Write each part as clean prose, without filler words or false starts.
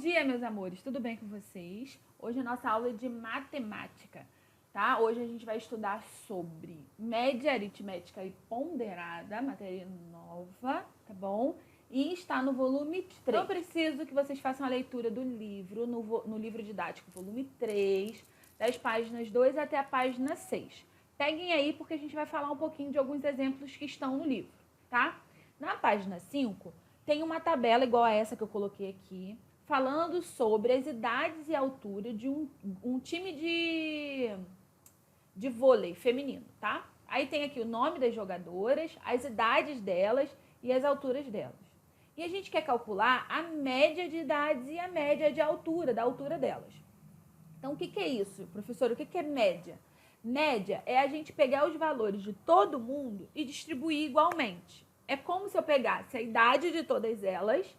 dia, meus amores, tudo bem com vocês? Hoje a nossa aula é de matemática, tá? Hoje a gente vai estudar sobre média aritmética e ponderada, matéria nova, tá bom? E está no volume 3. Eu preciso que vocês façam a leitura do livro, no livro didático, volume 3, das páginas 2 até a página 6. Peguem aí porque a gente vai falar um pouquinho de alguns exemplos que estão no livro, tá? Na página 5, tem uma tabela igual a essa que eu coloquei aqui, falando sobre as idades e altura de um time de vôlei feminino, tá? Aí tem aqui o nome das jogadoras, as idades delas e as alturas delas. E a gente quer calcular a média de idades e a média de altura, da altura delas. Então, o que é isso, professor? O que é média? Média é a gente pegar os valores de todo mundo e distribuir igualmente. É como se eu pegasse a idade de todas elas,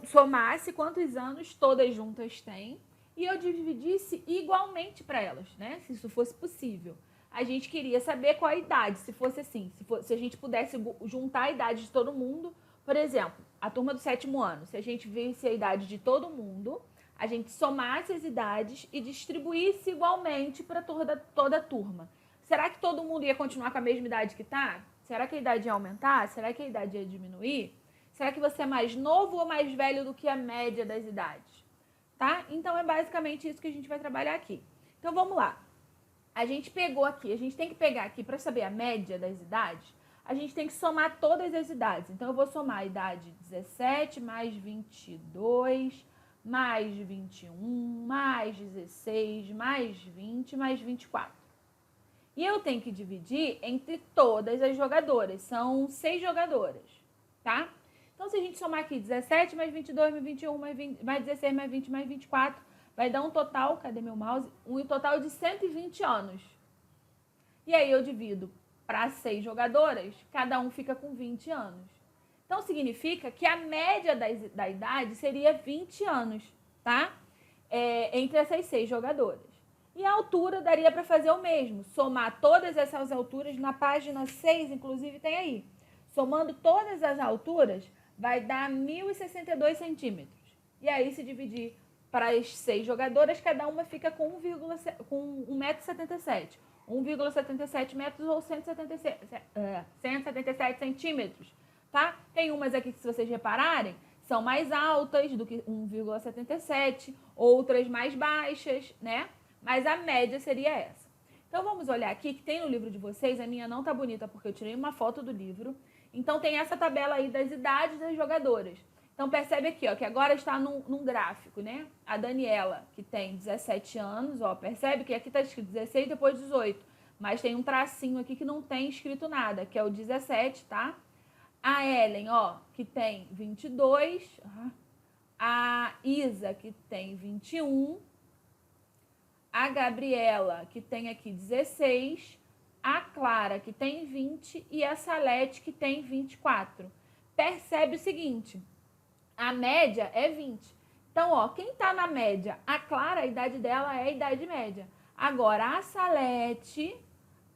somasse quantos anos todas juntas têm e eu dividisse igualmente para elas, né? Se isso fosse possível. A gente queria saber qual a idade, se fosse assim, se a gente pudesse juntar a idade de todo mundo. Por exemplo, a turma do 7º ano, se a gente visse a idade de todo mundo, a gente somasse as idades e distribuísse igualmente para toda a turma. Será que todo mundo ia continuar com a mesma idade que está? Será que a idade ia aumentar? Será que a idade ia diminuir? Será que você é mais novo ou mais velho do que a média das idades? Tá? Então, é basicamente isso que a gente vai trabalhar aqui. Então, vamos lá. A gente pegou aqui, a gente tem que pegar aqui, para saber a média das idades, a gente tem que somar todas as idades. Então, eu vou somar a idade 17 mais 22, mais 21, mais 16, mais 20, mais 24. E eu tenho que dividir entre todas as jogadoras. São 6 jogadoras, tá? Então, se a gente somar aqui 17 mais 22 mais 21 mais 16 mais 20 mais 24, vai dar um total, cadê meu mouse? Um total de 120 anos. E aí eu divido para 6 jogadoras, cada um fica com 20 anos. Então, significa que a média da idade seria 20 anos, tá? Entre essas 6 jogadoras. E a altura daria para fazer o mesmo, somar todas essas alturas, na página 6, inclusive, tem aí. Somando todas as alturas, vai dar 1.062 centímetros. E aí, se dividir para as 6 jogadoras, cada uma fica com 1,77 m. 1,77 metros ou 177 centímetros, tá? Tem umas aqui que, se vocês repararem, são mais altas do que 1,77, outras mais baixas, né? Mas a média seria essa. Então, vamos olhar aqui, que tem no livro de vocês. A minha não tá bonita, porque eu tirei uma foto do livro. Então, tem essa tabela aí das idades das jogadoras. Então, percebe aqui, ó, que agora está num gráfico, né? A Daniela, que tem 17 anos, ó, percebe que aqui tá escrito 16, depois 18. Mas tem um tracinho aqui que não tem escrito nada, que é o 17, tá? A Ellen, ó, que tem 22. A Isa, que tem 21. A Gabriela, que tem aqui 16. A Clara, que tem 20. E a Salete, que tem 24. Percebe o seguinte, a média é 20. Então, ó, quem tá na média? A Clara, a idade dela é a idade média. Agora, a Salete,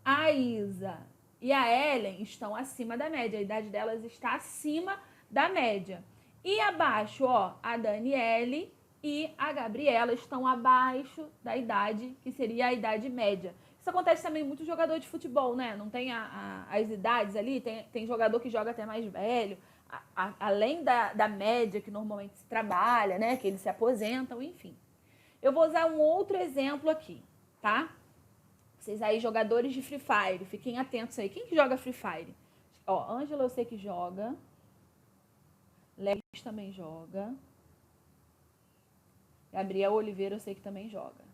a Isa e a Ellen estão acima da média. A idade delas está acima da média. E abaixo, ó, a Daniele e a Gabriela estão abaixo da idade, que seria a idade média. Isso acontece também em muito jogador de futebol, né? Não tem as idades ali, tem jogador que joga até mais velho, além da média que normalmente se trabalha, né? Que eles se aposentam, enfim. Eu vou usar um outro exemplo aqui, tá? Vocês aí, jogadores de Free Fire, fiquem atentos aí. Quem que joga Free Fire? Ó, Ângela eu sei que joga. Lex também joga. Gabriel Oliveira eu sei que também joga.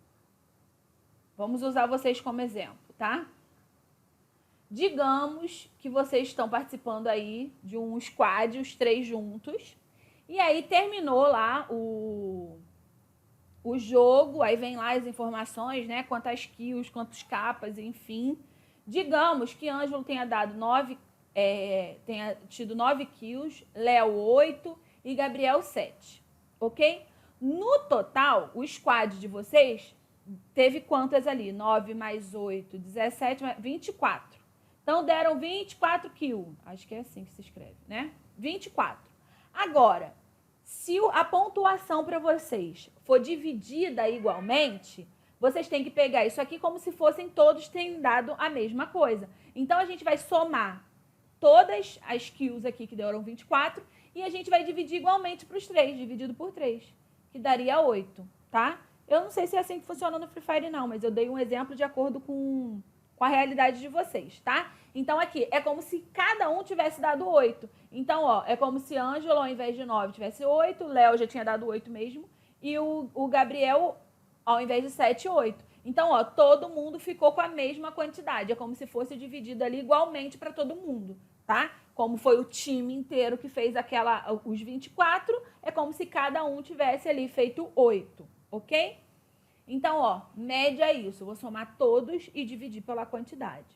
Vamos usar vocês como exemplo, tá? Digamos que vocês estão participando aí de um squad, os 3 juntos. E aí terminou lá o jogo, aí vem lá as informações, né? Quantas kills, quantos capas, enfim. Digamos que Ângelo tenha tido 9 kills, Léo 8 e Gabriel 7, ok? No total, o squad de vocês teve quantas ali? 9 mais 8, 17, mais 24. Então, deram 24 kills. Acho que é assim que se escreve, né? 24. Agora, Se a pontuação para vocês for dividida igualmente, vocês têm que pegar isso aqui como se fossem todos tendo dado a mesma coisa. Então, a gente vai somar todas as kills aqui, que deram 24, e a gente vai dividir igualmente para os 3, dividido por 3, que daria 8, tá? Eu não sei se é assim que funciona no Free Fire, não, mas eu dei um exemplo de acordo com a realidade de vocês, tá? Então, aqui, é como se cada um tivesse dado 8. Então, ó, é como se Ângelo, ao invés de 9, tivesse 8, o Léo já tinha dado 8 mesmo, e o Gabriel, ao invés de 7, 8. Então, ó, todo mundo ficou com a mesma quantidade. É como se fosse dividido ali igualmente para todo mundo, tá? Como foi o time inteiro que fez os 24, é como se cada um tivesse ali feito 8, ok? Então, ó, média é isso. Eu vou somar todos e dividir pela quantidade.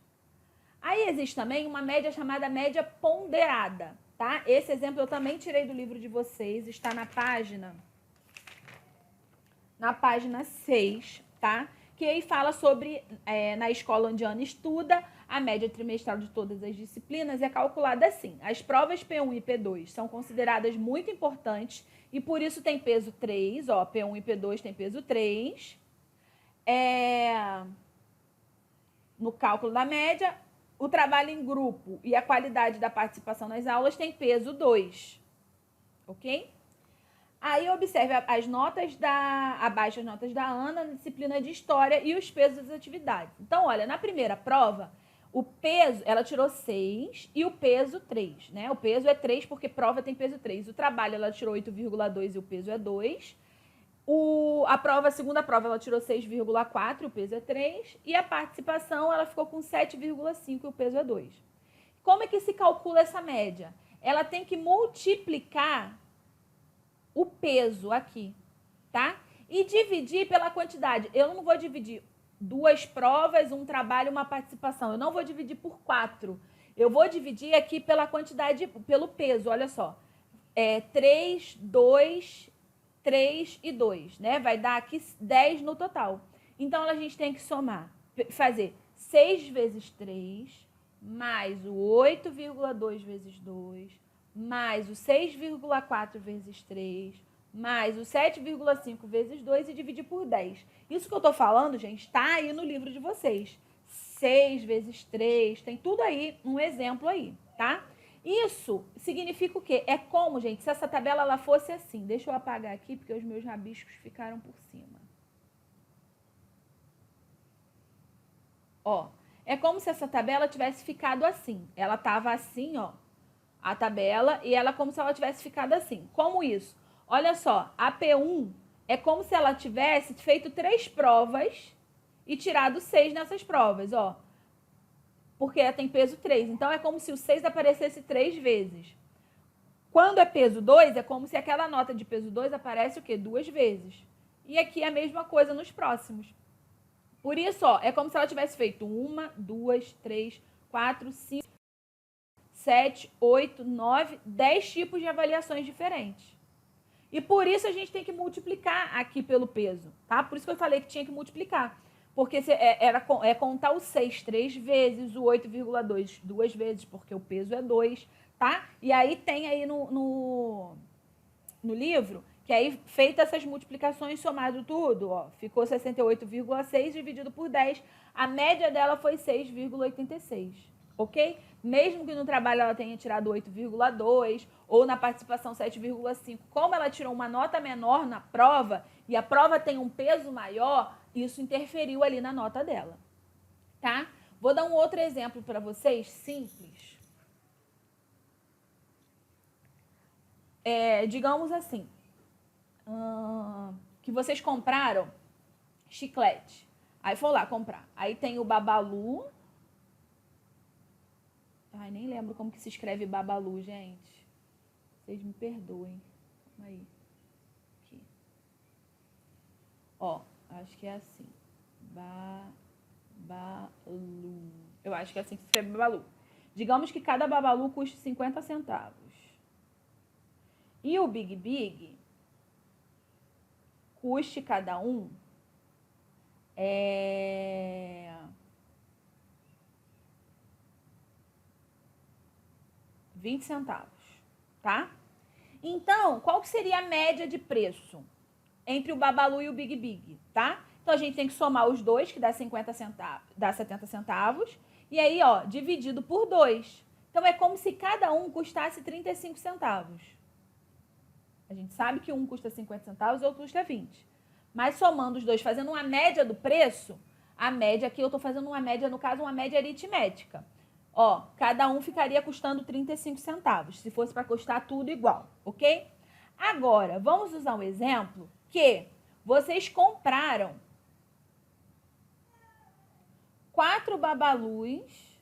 Aí existe também uma média chamada média ponderada, tá? Esse exemplo eu também tirei do livro de vocês, está na página 6, tá? Que aí fala sobre, na escola onde a Ana estuda, a média trimestral de todas as disciplinas é calculada assim. As provas P1 e P2 são consideradas muito importantes e por isso tem peso 3, ó, P1 e P2 tem peso 3. No cálculo da média, o trabalho em grupo e a qualidade da participação nas aulas tem peso 2, ok? Aí observe as notas abaixo as notas da Ana na disciplina de História e os pesos das atividades. Então, olha, na primeira prova, o peso, ela tirou 6 e o peso 3, né? O peso é 3 porque prova tem peso 3. O trabalho, ela tirou 8,2 e o peso é 2. A segunda prova, ela tirou 6,4 e o peso é 3. E a participação, ela ficou com 7,5 e o peso é 2. Como é que se calcula essa média? Ela tem que multiplicar o peso aqui, tá? E dividir pela quantidade. Eu não vou dividir 2 provas, um trabalho, uma participação. Eu não vou dividir por 4. Eu vou dividir aqui pela quantidade, pelo peso, olha só. 3, 2, 3 e 2, né? Vai dar aqui 10 no total. Então, a gente tem que somar, fazer 6 vezes 3, mais o 8,2 vezes 2, mais o 6,4 vezes 3, mais o 7,5 vezes 2 e dividir por 10. Isso que eu tô falando, gente, está aí no livro de vocês. 6 vezes 3, tem tudo aí, um exemplo aí, tá? Isso significa o quê? É como, gente, se essa tabela ela fosse assim. Deixa eu apagar aqui, porque os meus rabiscos ficaram por cima. Ó, é como se essa tabela tivesse ficado assim. Ela tava assim, ó, a tabela, e ela como se ela tivesse ficado assim. Como isso? Olha só, a P1 é como se ela tivesse feito 3 provas e tirado 6 nessas provas, ó. Porque ela tem peso 3. Então, é como se o 6 aparecesse 3 vezes. Quando é peso 2, é como se aquela nota de peso 2 aparece o quê? 2 vezes. E aqui é a mesma coisa nos próximos. Por isso, ó, é como se ela tivesse feito 1, 2, 3, 4, 5, 7, 8, 9, 10 tipos de avaliações diferentes. E por isso a gente tem que multiplicar aqui pelo peso, tá? Por isso que eu falei que tinha que multiplicar. Porque é contar o 6 3 vezes, o 8,2 2 vezes, porque o peso é 2, tá? E aí tem aí no livro, que aí feita essas multiplicações, somado tudo, ó, ficou 68,6 dividido por 10. A média dela foi 6,86, ok? Mesmo que no trabalho ela tenha tirado 8,2 ou na participação 7,5, como ela tirou uma nota menor na prova e a prova tem um peso maior, isso interferiu ali na nota dela, tá? Vou dar um outro exemplo para vocês, simples. Digamos assim, que vocês compraram chiclete. Aí foram lá comprar. Aí tem o Babalu. Ai, nem lembro como que se escreve Babalu, gente. Vocês me perdoem. Calma aí. Aqui. Ó, acho que é assim. Babalu. Eu acho que é assim que se escreve Babalu. Digamos que cada Babalu custe 50 centavos. E o Big Big custe cada um 20 centavos, tá? Então, qual que seria a média de preço entre o Babalu e o Big Big, tá? Então, a gente tem que somar os dois, que dá 50 centavos, dá 70 centavos. E aí, ó, dividido por 2. Então, é como se cada um custasse 35 centavos. A gente sabe que um custa 50 centavos e o outro custa 20. Mas somando os dois, fazendo uma média do preço, a média aqui, eu estou fazendo uma média, no caso, uma média aritmética. Ó, cada um ficaria custando 35 centavos, se fosse para custar tudo igual, ok? Agora, vamos usar um exemplo que vocês compraram 4 Babalus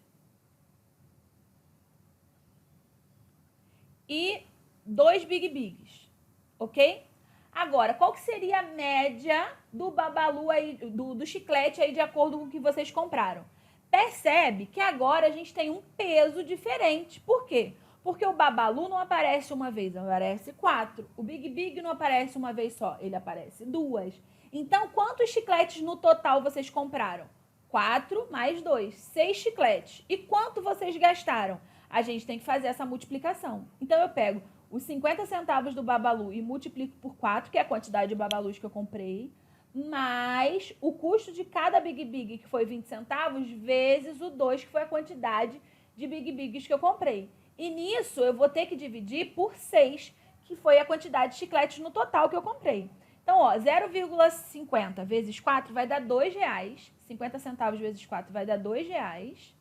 e 2 Big Bigs, ok? Agora, qual que seria a média do Babalu aí, do chiclete aí de acordo com o que vocês compraram? Percebe que agora a gente tem um peso diferente. Por quê? Porque o Babalu não aparece uma vez, aparece 4. O Big Big não aparece uma vez só, ele aparece 2. Então, quantos chicletes no total vocês compraram? 4 mais 2, 6 chicletes. E quanto vocês gastaram? A gente tem que fazer essa multiplicação. Então, eu pego os 50 centavos do Babalu e multiplico por 4, que é a quantidade de Babalus que eu comprei, mais o custo de cada Big Big, que foi 20 centavos, vezes o 2, que foi a quantidade de Big Bigs que eu comprei. E nisso, eu vou ter que dividir por 6, que foi a quantidade de chicletes no total que eu comprei. Então, ó, 0,50 vezes 4 vai dar R$2. 50 centavos vezes 4 vai dar R$2.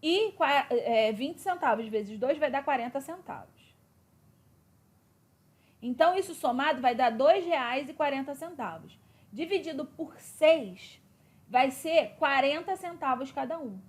E 20 centavos vezes 2 vai dar 40 centavos. Então, isso somado vai dar R$2,40. Dividido por 6 vai ser 40 centavos cada um.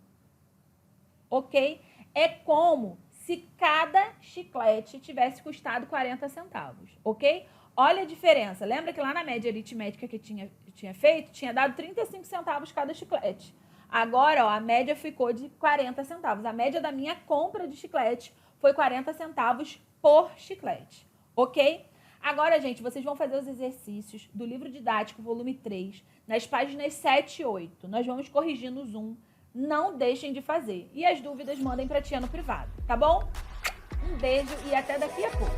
Ok? É como se cada chiclete tivesse custado 40 centavos. Ok? Olha a diferença. Lembra que lá na média aritmética que tinha feito, tinha dado 35 centavos cada chiclete. Agora, ó, a média ficou de 40 centavos. A média da minha compra de chiclete foi 40 centavos por chiclete. Ok? Agora, gente, vocês vão fazer os exercícios do livro didático, volume 3, nas páginas 7 e 8. Nós vamos corrigir no Zoom. Não deixem de fazer. E as dúvidas mandem para a tia no privado, tá bom? Um beijo e até daqui a pouco.